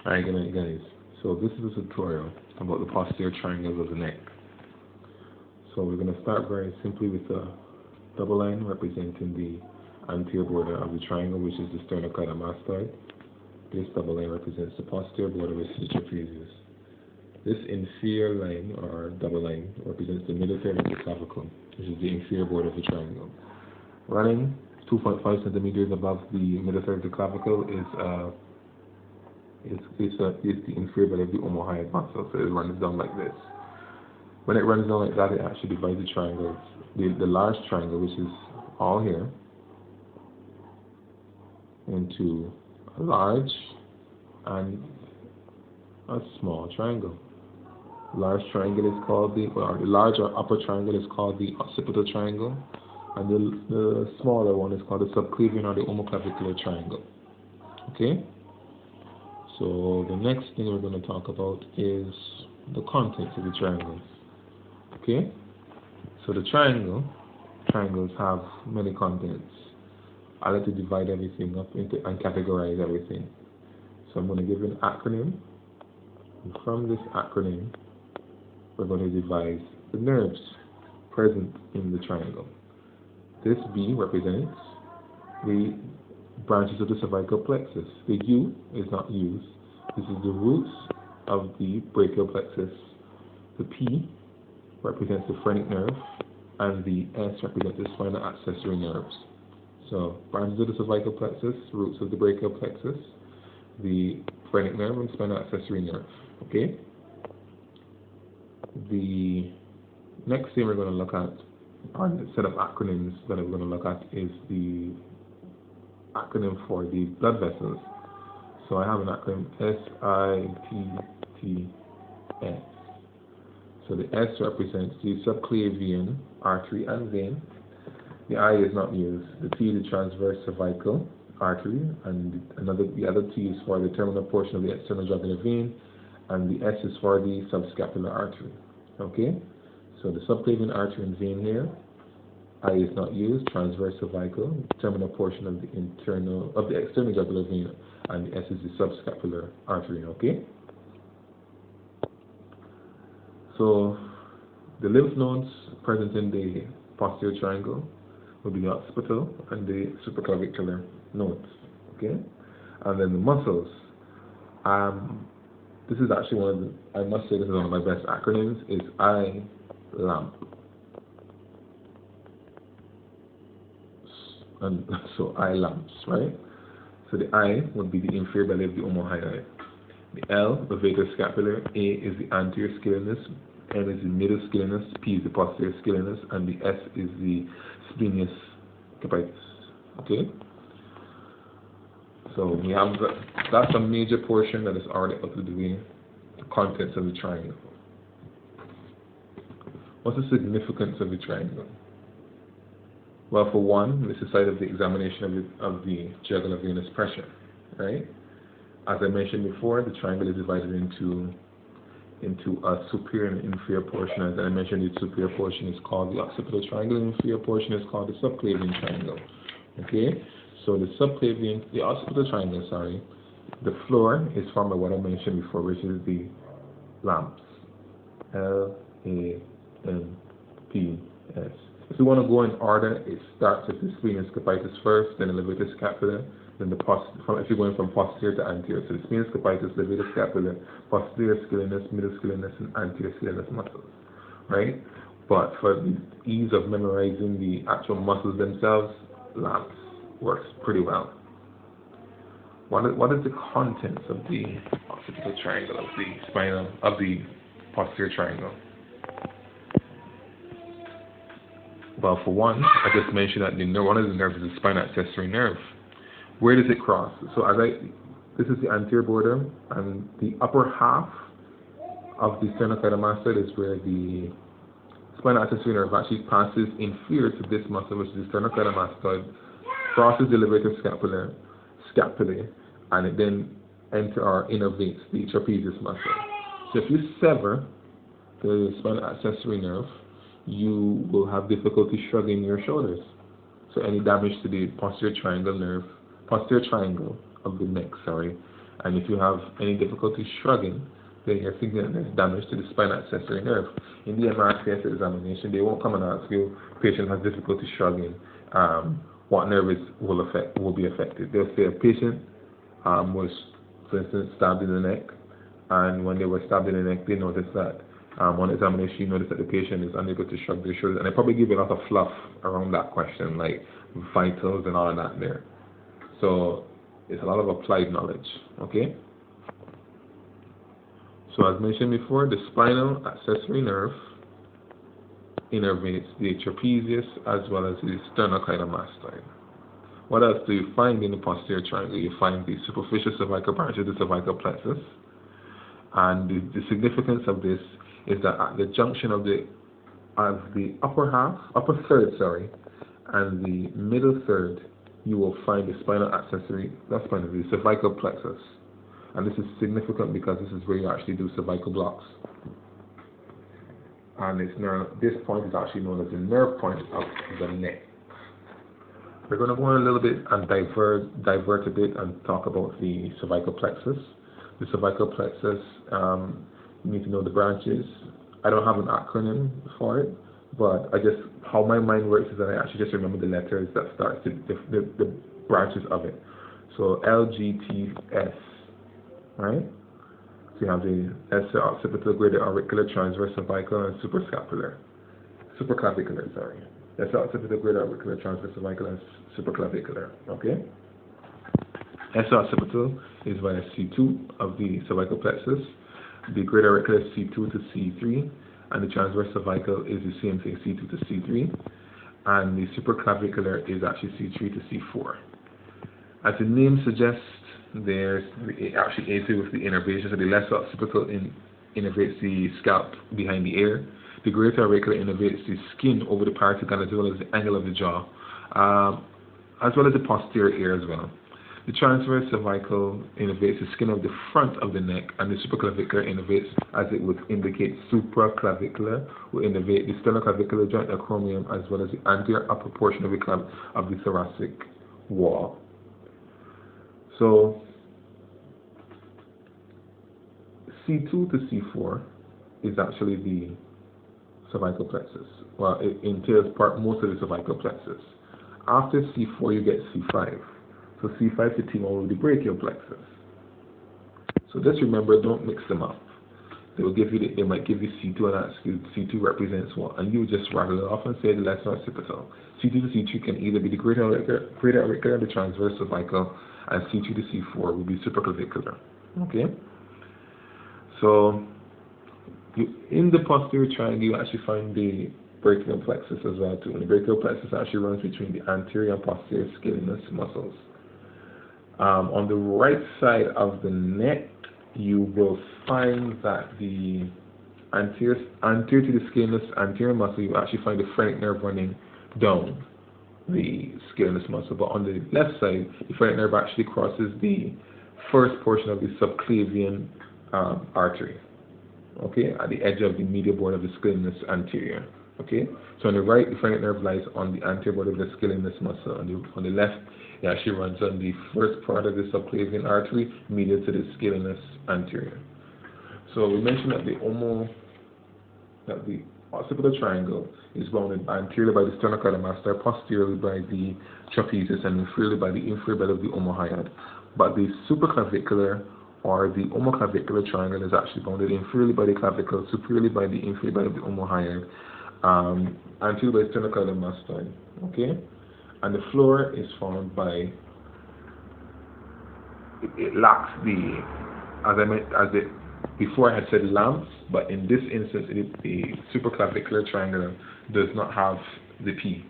Alright guys, so this is a tutorial about the posterior triangles of the neck. So we're going to start very simply with a double line representing the anterior border of the triangle, which is the sternocleidomastoid. This double line represents the posterior border, which is the trapezius. This inferior line, or double line, represents the middle third of the clavicle, which is the inferior border of the triangle. Running 2.5 centimeters above the middle third of the clavicle is the inferior belly of the omohyoid muscle, so it runs down like this. When it runs down like that, it actually divides the triangles. The large triangle, which is all here, into a large and a small triangle. Large triangle is called the large or upper triangle is called the occipital triangle, and the smaller one is called the subclavian or the homoclavicular triangle. Okay? So the next thing we're going to talk about is the contents of the triangles. Okay? So the triangles have many contents. I like to divide everything up into and categorize everything. So I'm going to give an acronym, and from this acronym we're going to devise the nerves present in the triangle. This B represents the branches of the cervical plexus. The U is not used. This is the roots of the brachial plexus. The P represents the phrenic nerve, and the S represents the spinal accessory nerves. So, branches of the cervical plexus, roots of the brachial plexus, the phrenic nerve, and spinal accessory nerve. Okay? The next thing we're going to look at, or the set of acronyms that we're going to look at, is the acronym for the blood vessels. So I have an acronym SITTS. So the S represents the subclavian artery and vein. The I is not used. The T is the transverse cervical artery, and the other T is for the terminal portion of the external jugular vein, and the S is for the subscapular artery. Okay? So the subclavian artery and vein here, I is not used, transverse cervical, terminal portion of the external jugular vein, and the S is the subscapular artery. Okay? So the lymph nodes present in the posterior triangle will be the occipital and the superclavicular nodes. Okay? And then the muscles. This is actually I must say this is one of my best acronyms, is I-LAMP. And so I-LAMPs, right? So the I would be the inferior belly of the omohyoid. The L, the vagus scapular. A is the anterior scalenus. M is the middle scalenus. P is the posterior scalenus. And the S is the splenius capitis. Okay? So we have that's a major portion that is already up to the contents of the triangle. What's the significance of the triangle? Well, for one, it's the site of the examination of the jugular venous pressure, right? As I mentioned before, the triangle is divided into a superior and inferior portion. As I mentioned, the superior portion is called the occipital triangle, and the inferior portion is called the subclavian triangle. Okay? So the occipital triangle, the floor is formed by what I mentioned before, which is the lamps. L-A-M-P-S. If you want to go in order, it starts with the splenius capitis first, then the levator scapula, then if you're going from posterior to anterior. So the splenius capitis, levator scapula, posterior scalenus, middle scalenus, and anterior scalenus muscles. Right? But for the ease of memorizing the actual muscles themselves, lamps works pretty well. What is the contents of the occipital triangle, of the posterior triangle? Well, for one, I just mentioned that one of the nerves is the spinal accessory nerve. Where does it cross? So this is the anterior border, and the upper half of the sternocleidomastoid is where the spinal accessory nerve actually passes inferior to this muscle, which is the sternocleidomastoid, crosses the levator scapulae, and it then innervates the trapezius muscle. So if you sever the spinal accessory nerve, you will have difficulty shrugging your shoulders. So any damage to the posterior triangle of the neck, And if you have any difficulty shrugging, then you're thinking that there's damage to the spinal accessory nerve. In the Mrcs examination, they won't come and ask you, patient has difficulty shrugging, what nerve will be affected. They'll say a patient was, for instance, stabbed in the neck, and when they were stabbed in the neck, they noticed that on examination, you notice that the patient is unable to shrug their shoulders, and they probably give you a lot of fluff around that question, like vitals and all of that there. So it's a lot of applied knowledge, okay? So as mentioned before, the spinal accessory nerve innervates the trapezius as well as the sternocleidomastoid. What else do you find in the posterior triangle? You find the superficial cervical branch of the cervical plexus. And the significance of this is that at the junction of the upper third, and the middle third, you will find the spinal accessory, the cervical plexus. And this is significant because this is where you actually do cervical blocks. And this point is actually known as the nerve point of the neck. We're going to go on a little bit and divert a bit and talk about the cervical plexus. The cervical plexus, you need to know the branches. I don't have an acronym for it, but how my mind works is that I actually just remember the letters that start the branches of it. So L, G, T, S, right? So you have the occipital, greater auricular, transverse cervical, and superclavicular. That's occipital, greater auricular, transverse cervical, and superclavicular. Okay. S-occipital is via C2 of the cervical plexus. The greater auricular is C2 to C3, and the transverse cervical is the same thing, C2 to C3, and the superclavicular is actually C3 to C4. As the name suggests, there's actually AC with the innervation, so the left occipital innervates the scalp behind the ear. The greater auricular innervates the skin over the parietal as well as the angle of the jaw, as well as the posterior ear as well. The transverse cervical innervates the skin of the front of the neck, and the superclavicular innervates, as it would indicate, supraclavicular, will innervate the sternoclavicular joint acromion as well as the anterior upper portion of the thoracic wall. So C2 to C4 is actually the cervical plexus. Well, it entails most of the cervical plexus. After C4, you get C5. So C5 to T1 will be the brachial plexus. So just remember, don't mix them up. They might give you C2 and ask you C2 represents what, and you just rattle it off and say the left occipital. C2 to C3 can either be the greater auricular, the transverse cervical, and C2 to C4 will be superclavicular. Okay. So in the posterior triangle, you actually find the brachial plexus as well too. And the brachial plexus actually runs between the anterior and posterior scalenus muscles. On the right side of the neck, you will find that the anterior to the scalenus anterior muscle, you actually find the phrenic nerve running down the scalenus muscle. But on the left side, the phrenic nerve actually crosses the first portion of the subclavian artery, okay, at the edge of the medial border of the scalenus anterior. Okay, so on the right, the phrenic nerve lies on the anterior border of the scalenus muscle. On the left, it actually runs on the first part of the subclavian artery, medial to the scalenus anterior. So we mentioned that the occipital triangle is bounded anteriorly by the sternocleidomastoid, posteriorly by the trapezius, and inferiorly by the inferior bed of the omohyoid. But the superclavicular or the omoclavicular triangle is actually bounded inferiorly by the clavicle, superiorly by the inferior bed of the omohyoid, anteriorly by the sternocleidomastoid. Okay, and the floor is formed by, it lacks the, before I had said lamps, but in this instance, the superclavicular triangle does not have the P.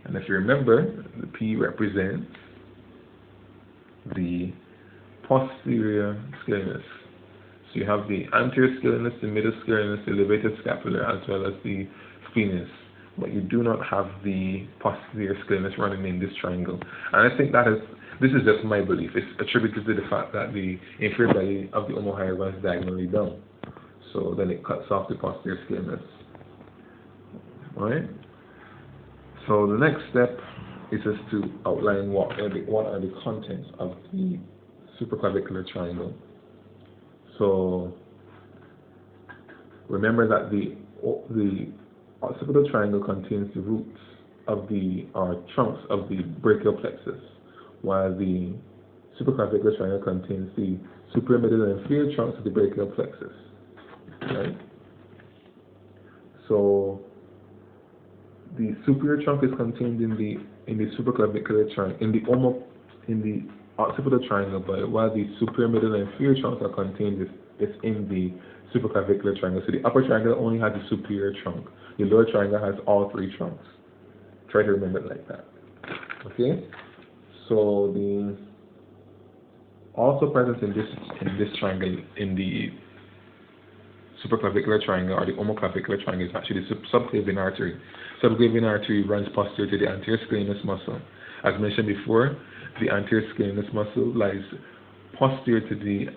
And if you remember, the P represents the posterior scalenus. So you have the anterior scalenus, the middle scalenus, the elevated scapular, as well as the scalenus. But you do not have the posterior scalenus running in this triangle. And I think this is just my belief. It's attributed to the fact that the inferior belly of the omohyoid runs diagonally down. So then it cuts off the posterior scalenus. Alright? So the next step is just to outline what are the contents of the Superclavicular Triangle. So remember that the occipital triangle contains the roots of the trunks of the brachial plexus, while the superclavicular triangle contains the superior, middle, and inferior trunks of the brachial plexus. Right? So the superior trunk is contained in the superclavicular triangle, in the occipital triangle, but while the superior, middle, and inferior trunks are contained in the superclavicular triangle. So the upper triangle only has the superior trunk. The lower triangle has all three trunks. Try to remember it like that. Okay? So the also present in this triangle, in the superclavicular triangle or the omoclavicular triangle, is actually the subclavian artery. Subclavian artery runs posterior to the anterior scalenus muscle. As mentioned before, the anterior scalenus muscle lies posterior to the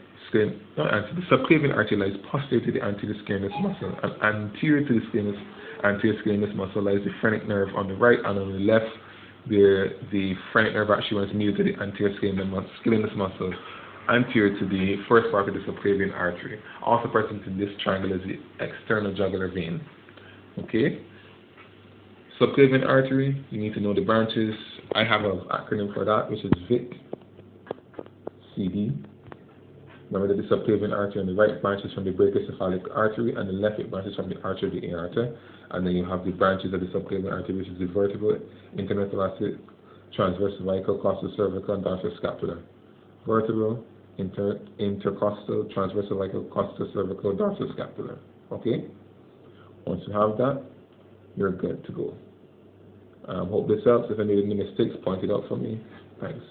subclavian artery lies posterior to the anterior scalenus muscle, and anterior to the anterior scalenus muscle lies the phrenic nerve on the right, and on the left, the phrenic nerve actually runs medial to the anterior scalenus muscle, anterior to the first part of the subclavian artery. Also present in this triangle is the external jugular vein. Okay? Subclavian artery, you need to know the branches. I have an acronym for that, which is VIC, CD. Remember that the subclavian artery on the right branches from the brachiocephalic artery, and the left it branches from the artery of the aorta. And then you have the branches of the subclavian artery, which is the vertebral, internothoracic, transverse cervical, costal, cervical, and dorsal scapular. Vertebral, intercostal, transverse cervical, costal, cervical, dorsal scapular. Okay? Once you have that, you're good to go. Hope this helps. If I made any mistakes, point it out for me. Thanks.